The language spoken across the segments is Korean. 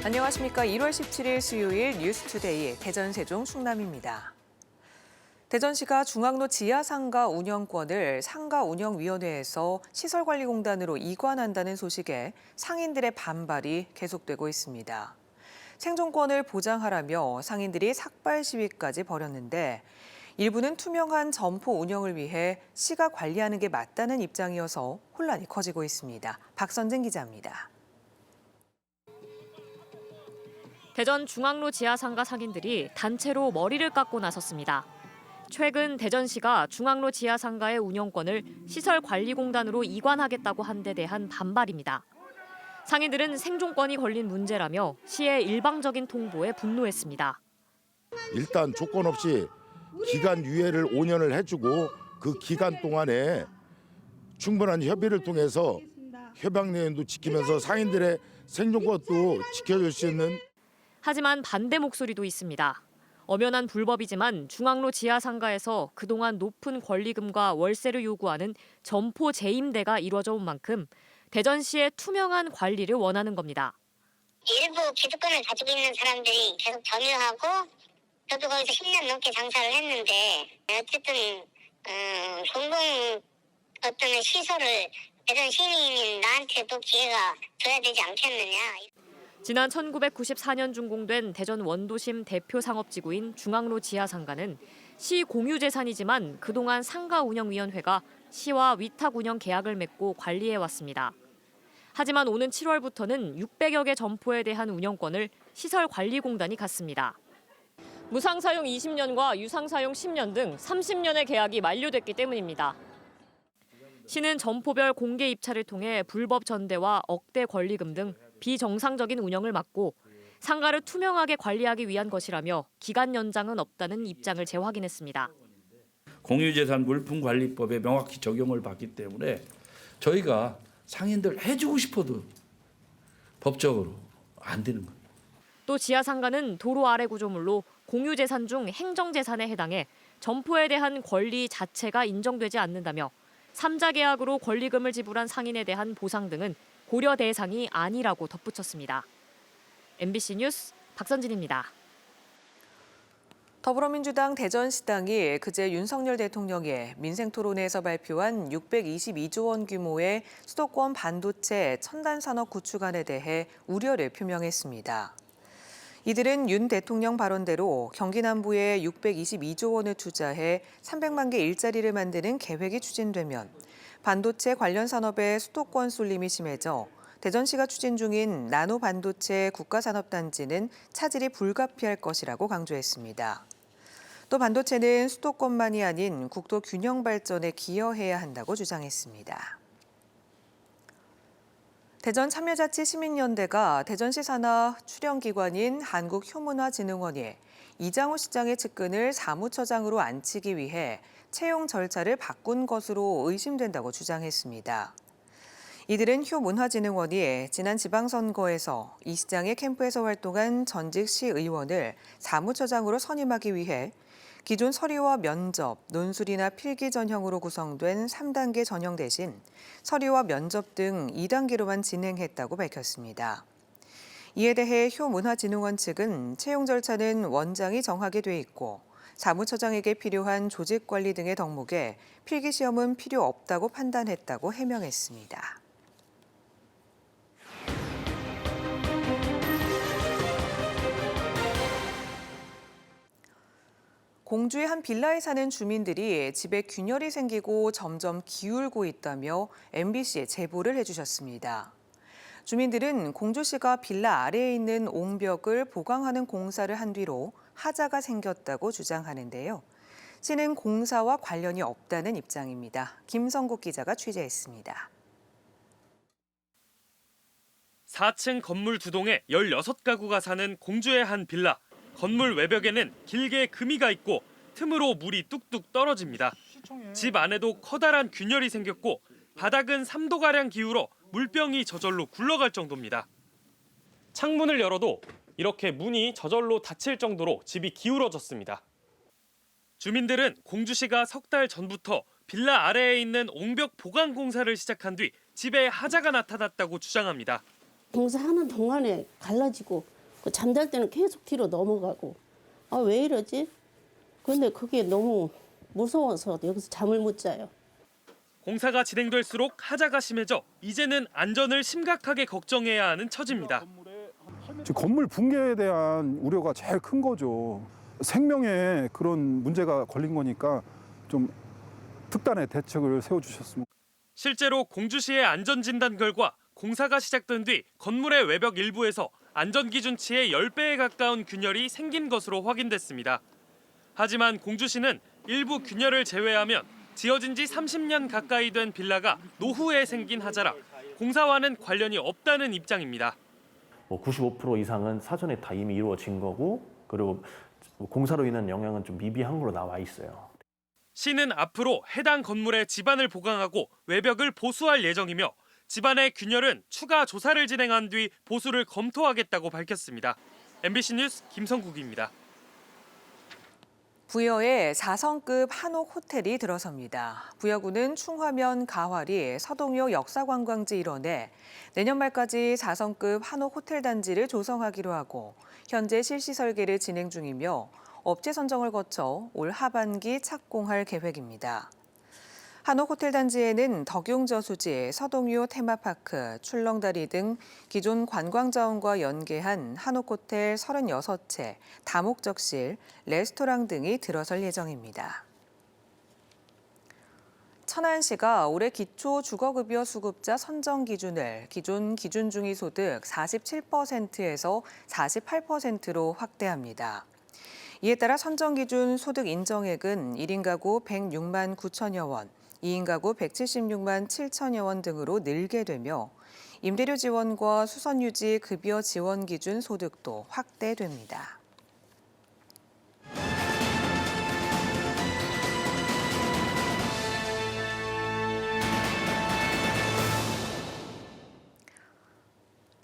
안녕하십니까. 1월 17일 수요일 뉴스투데이 대전 세종 충남입니다. 대전시가 중앙로 지하상가 운영권을 상가운영위원회에서 시설관리공단으로 이관한다는 소식에 상인들의 반발이 계속되고 있습니다. 생존권을 보장하라며 상인들이 삭발 시위까지 벌였는데 일부는 투명한 점포 운영을 위해 시가 관리하는 게 맞다는 입장이어서 혼란이 커지고 있습니다. 박선진 기자입니다. 대전 중앙로 지하상가 상인들이 단체로 머리를 깎고 나섰습니다. 최근 대전시가 중앙로 지하상가의 운영권을 시설관리공단으로 이관하겠다고 한 데 대한 반발입니다. 상인들은 생존권이 걸린 문제라며 시의 일방적인 통보에 분노했습니다. 일단 조건 없이 기간 유예를 5년을 해주고 그 기간 동안에 충분한 협의를 통해서 협약 내용도 지키면서 상인들의 생존권도 지켜줄 수 있는. 하지만 반대 목소리도 있습니다. 엄연한 불법이지만 중앙로 지하상가에서 그동안 높은 권리금과 월세를 요구하는 점포 재임대가 이루어져 온 만큼 대전시의 투명한 관리를 원하는 겁니다. 일부 기득권을 가지고 있는 사람들이 계속 점유하고 저도 거기서 10년 넘게 장사를 했는데 어쨌든 공공 어떤 시설을 대전 시민인 나한테도 기회가 줘야 되지 않겠느냐. 지난 1994년 준공된 대전 원도심 대표 상업지구인 중앙로 지하상가는 시 공유재산이지만 그동안 상가운영위원회가 시와 위탁운영 계약을 맺고 관리해왔습니다. 하지만 오는 7월부터는 600여 개 점포에 대한 운영권을 시설관리공단이 갖습니다. 무상사용 20년과 유상사용 10년 등 30년의 계약이 만료됐기 때문입니다. 시는 점포별 공개 입찰을 통해 불법 전대와 억대 권리금 등 비정상적인 운영을 막고 상가를 투명하게 관리하기 위한 것이라며 기간 연장은 없다는 입장을 재확인했습니다. 공유재산 물품관리법에 명확히 적용을 받기 때문에 저희가 상인들 해주고 싶어도 법적으로 안 되는 거예요. 또 지하상가는 도로 아래 구조물로 공유재산 중 행정재산에 해당해 점포에 대한 권리 자체가 인정되지 않는다며 3자 계약으로 권리금을 지불한 상인에 대한 보상 등은 고려 대상이 아니라고 덧붙였습니다. MBC 뉴스 박선진입니다. 더불어민주당 대전시당이 그제 윤석열 대통령의 민생토론회에서 발표한 622조 원 규모의 수도권 반도체 첨단 산업 구축안에 대해 우려를 표명했습니다. 이들은 윤 대통령 발언대로 경기 남부에 622조 원을 투자해 300만 개 일자리를 만드는 계획이 추진되면 반도체 관련 산업의 수도권 쏠림이 심해져 대전시가 추진 중인 나노 반도체 국가산업단지는 차질이 불가피할 것이라고 강조했습니다. 또 반도체는 수도권만이 아닌 국도 균형 발전에 기여해야 한다고 주장했습니다. 대전참여자치시민연대가 대전시 산하 출연기관인 한국효문화진흥원이 이장우 시장의 측근을 사무처장으로 앉히기 위해 채용 절차를 바꾼 것으로 의심된다고 주장했습니다. 이들은 효문화진흥원이 지난 지방선거에서 이 시장의 캠프에서 활동한 전직 시의원을 사무처장으로 선임하기 위해 기존 서류와 면접, 논술이나 필기 전형으로 구성된 3단계 전형 대신 서류와 면접 등 2단계로만 진행했다고 밝혔습니다. 이에 대해 효문화진흥원 측은 채용 절차는 원장이 정하게 돼 있고 사무처장에게 필요한 조직관리 등의 덕목에 필기시험은 필요 없다고 판단했다고 해명했습니다. 공주의 한 빌라에 사는 주민들이 집에 균열이 생기고 점점 기울고 있다며 MBC에 제보를 해주셨습니다. 주민들은 공주시가 빌라 아래에 있는 옹벽을 보강하는 공사를 한 뒤로 하자가 생겼다고 주장하는데요. 시는 공사와 관련이 없다는 입장입니다. 김성국 기자가 취재했습니다. 4층 건물 2동에 16가구가 사는 공주의 한 빌라. 건물 외벽에는 길게 금이가 있고 틈으로 물이 뚝뚝 떨어집니다. 집 안에도 커다란 균열이 생겼고 바닥은 3도가량 기울어 물병이 저절로 굴러갈 정도입니다. 창문을 열어도 이렇게 문이 저절로 닫힐 정도로 집이 기울어졌습니다. 주민들은 공주시가 석 달 전부터 빌라 아래에 있는 옹벽 보강 공사를 시작한 뒤 집에 하자가 나타났다고 주장합니다. 공사하는 동안에 갈라지고 잠잘 때는 계속 뒤로 넘어가고 아, 왜 이러지? 근데 그게 너무 무서워서 여기서 잠을 못 자요. 공사가 진행될수록 하자가 심해져 이제는 안전을 심각하게 걱정해야 하는 처지입니다. 지금 건물 붕괴에 대한 우려가 제일 큰 거죠. 생명에 그런 문제가 걸린 거니까 좀 특단의 대책을 세워주셨으면. 실제로 공주시의 안전진단 결과 공사가 시작된 뒤 건물의 외벽 일부에서 안전기준치의 10배에 가까운 균열이 생긴 것으로 확인됐습니다. 하지만 공주시는 일부 균열을 제외하면 지어진 지 30년 가까이 된 빌라가 노후에 생긴 하자라 공사와는 관련이 없다는 입장입니다. 95% 이상은 사전에 다 이미 이루어진 거고 그리고 공사로 인한 영향은 좀 미비한 걸로 나와 있어요. 시는 앞으로 해당 건물의 지반을 보강하고 외벽을 보수할 예정이며 집안의 균열은 추가 조사를 진행한 뒤 보수를 검토하겠다고 밝혔습니다. MBC 뉴스 김성국입니다. 부여에 4성급 한옥 호텔이 들어섭니다. 부여구는 충화면 가화리 서동요 역사관광지 일원에 내년 말까지 4성급 한옥 호텔 단지를 조성하기로 하고 현재 실시 설계를 진행 중이며 업체 선정을 거쳐 올 하반기 착공할 계획입니다. 한옥 호텔 단지에는 덕용저수지, 서동요 테마파크, 출렁다리 등 기존 관광자원과 연계한 한옥 호텔 36채, 다목적실, 레스토랑 등이 들어설 예정입니다. 천안시가 올해 기초 주거급여 수급자 선정 기준을 기존 기준 중위소득 47%에서 48%로 확대합니다. 이에 따라 선정 기준 소득 인정액은 1인 가구 106만 9천여 원, 2인 가구 176만 7천여 원 등으로 늘게 되며 임대료 지원과 수선유지 급여 지원 기준 소득도 확대됩니다.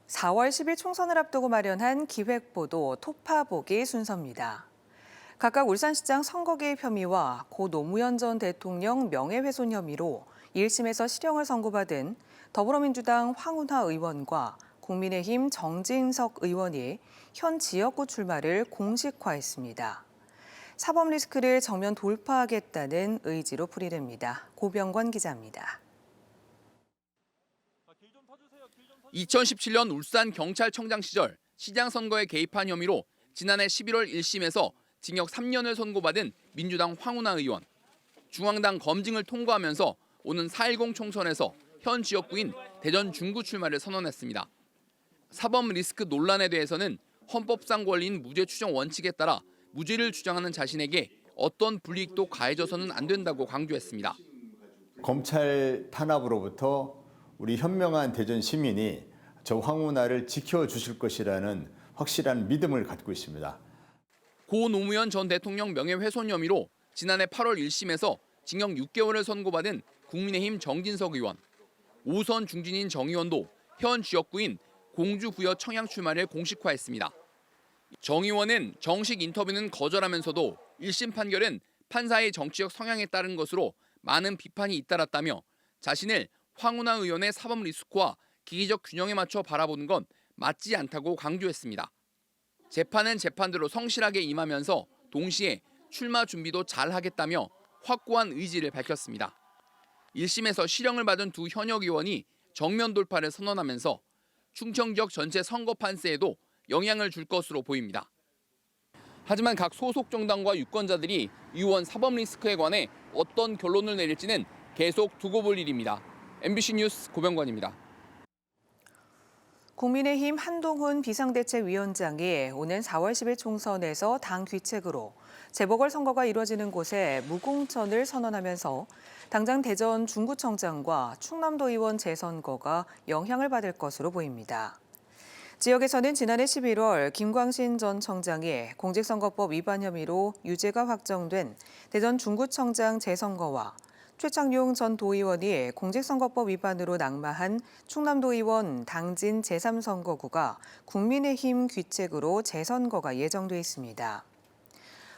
(4월 10일) 총선을 앞두고 마련한 기획보도 토파보기 순서입니다. 각각 울산시장 선거 개입 혐의와 고 노무현 전 대통령 명예훼손 혐의로 1심에서 실형을 선고받은 더불어민주당 황운하 의원과 국민의힘 정진석 의원이 현 지역구 출마를 공식화했습니다. 사법 리스크를 정면 돌파하겠다는 의지로 풀이됩니다. 고병권 기자입니다. 2017년 울산 경찰청장 시절 시장 선거에 개입한 혐의로 지난해 11월 1심에서 징역 3년을 선고받은 민주당 황운하 의원. 중앙당 검증을 통과하면서 오는 4.10 총선에서 현 지역구인 대전 중구 출마를 선언했습니다. 사법 리스크 논란에 대해서는 헌법상 권리인 무죄 추정 원칙에 따라 무죄를 주장하는 자신에게 어떤 불이익도 가해져서는 안 된다고 강조했습니다. 검찰 탄압으로부터 우리 현명한 대전 시민이 저 황운하를 지켜주실 것이라는 확실한 믿음을 갖고 있습니다. 고 노무현 전 대통령 명예훼손 혐의로 지난해 8월 1심에서 징역 6개월을 선고받은 국민의힘 정진석 의원. 5선 중진인 정 의원도 현 지역구인 공주부여 청양 출마를 공식화했습니다. 정 의원은 정식 인터뷰는 거절하면서도 1심 판결은 판사의 정치적 성향에 따른 것으로 많은 비판이 잇따랐다며 자신을 황운하 의원의 사법 리스크와 기기적 균형에 맞춰 바라보는 건 맞지 않다고 강조했습니다. 재판은 재판대로 성실하게 임하면서 동시에 출마 준비도 잘 하겠다며 확고한 의지를 밝혔습니다. 1심에서 실형을 받은 두 현역 의원이 정면 돌파를 선언하면서 충청 지역 전체 선거 판세에도 영향을 줄 것으로 보입니다. 하지만 각 소속 정당과 유권자들이 의원 사법 리스크에 관해 어떤 결론을 내릴지는 계속 두고 볼 일입니다. MBC 뉴스 고병관입니다. 국민의힘 한동훈 비상대책위원장이 오는 4월 10일 총선에서 당 귀책으로 재보궐선거가 이루어지는 곳에 무공천을 선언하면서 당장 대전 중구청장과 충남도 의원 재선거가 영향을 받을 것으로 보입니다. 지역에서는 지난해 11월 김광신 전 청장이 공직선거법 위반 혐의로 유죄가 확정된 대전 중구청장 재선거와 최창용 전 도의원이 공직선거법 위반으로 낙마한 충남도의원 당진 제3선거구가 국민의힘 귀책으로 재선거가 예정돼 있습니다.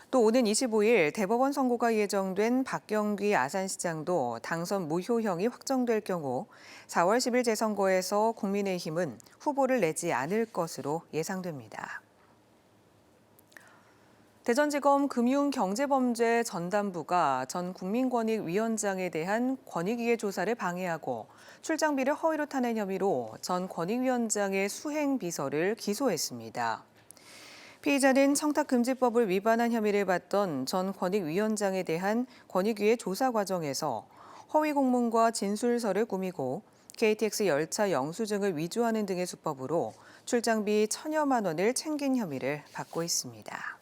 또 오는 25일 대법원 선고가 예정된 박경귀 아산시장도 당선 무효형이 확정될 경우 4월 10일 재선거에서 국민의힘은 후보를 내지 않을 것으로 예상됩니다. 대전지검 금융경제범죄 전담부가 전 국민권익위원장에 대한 권익위의 조사를 방해하고 출장비를 허위로 타낸 혐의로 전 권익위원장의 수행비서를 기소했습니다. 피의자는 청탁금지법을 위반한 혐의를 받던 전 권익위원장에 대한 권익위의 조사 과정에서 허위 공문과 진술서를 꾸미고 KTX 열차 영수증을 위조하는 등의 수법으로 출장비 1,000여만 원을 챙긴 혐의를 받고 있습니다.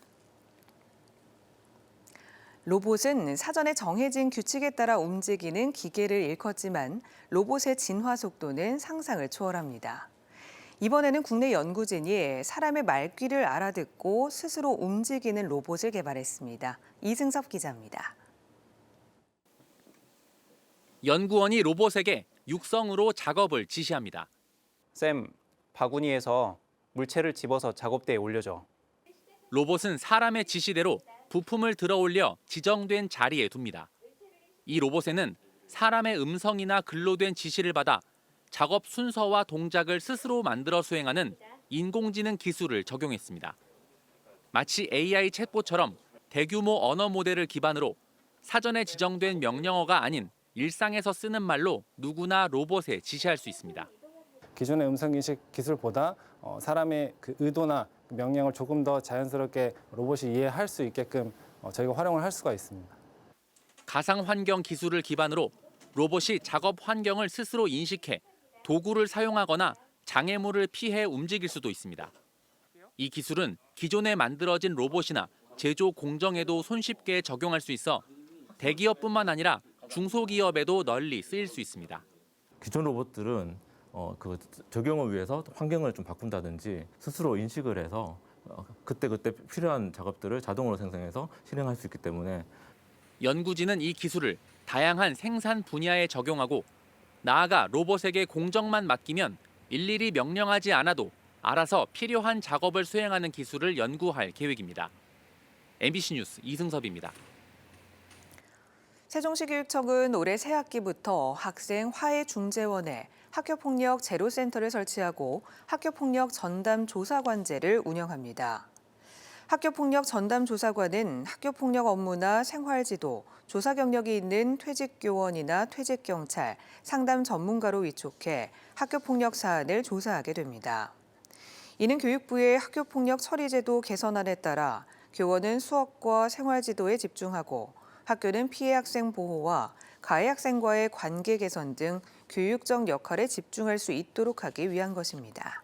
로봇은 사전에 정해진 규칙에 따라 움직이는 기계를 일컫지만 로봇의 진화 속도는 상상을 초월합니다. 이번에는 국내 연구진이 사람의 말귀를 알아듣고 스스로 움직이는 로봇을 개발했습니다. 이승섭 기자입니다. 연구원이 로봇에게 육성으로 작업을 지시합니다. 쌤, 바구니에서 물체를 집어서 작업대에 올려줘. 로봇은 사람의 지시대로 부품을 들어 올려 지정된 자리에 둡니다. 이 로봇에는 사람의 음성이나 글로 된 지시를 받아 작업 순서와 동작을 스스로 만들어 수행하는 인공지능 기술을 적용했습니다. 마치 AI 챗봇처럼 대규모 언어 모델을 기반으로 사전에 지정된 명령어가 아닌 일상에서 쓰는 말로 누구나 로봇에 지시할 수 있습니다. 기존의 음성인식 기술보다 사람의 그 의도나 명령을 조금 더 자연스럽게 로봇이 이해할 수 있게끔 저희가 활용을 할 수가 있습니다. 가상환경 기술을 기반으로 로봇이 작업 환경을 스스로 인식해 도구를 사용하거나 장애물을 피해 움직일 수도 있습니다. 이 기술은 기존에 만들어진 로봇이나 제조 공정에도 손쉽게 적용할 수 있어 대기업뿐만 아니라 중소기업에도 널리 쓰일 수 있습니다. 기존 로봇들은 그 적용을 위해서 환경을 좀 바꾼다든지 스스로 인식을 해서 그때그때 필요한 작업들을 자동으로 생성해서 실행할 수 있기 때문에 연구진은 이 기술을 다양한 생산 분야에 적용하고 나아가 로봇에게 공정만 맡기면 일일이 명령하지 않아도 알아서 필요한 작업을 수행하는 기술을 연구할 계획입니다. MBC 뉴스 이승섭입니다. 세종시 교육청은 올해 새 학기부터 학생 화해중재원에 학교폭력 제로센터를 설치하고 학교폭력 전담 조사관제를 운영합니다. 학교폭력 전담 조사관은 학교폭력 업무나 생활지도, 조사 경력이 있는 퇴직교원이나 퇴직경찰, 상담 전문가로 위촉해 학교폭력 사안을 조사하게 됩니다. 이는 교육부의 학교폭력 처리제도 개선안에 따라 교원은 수업과 생활지도에 집중하고 학교는 피해 학생 보호와 가해 학생과의 관계 개선 등 교육적 역할에 집중할 수 있도록 하기 위한 것입니다.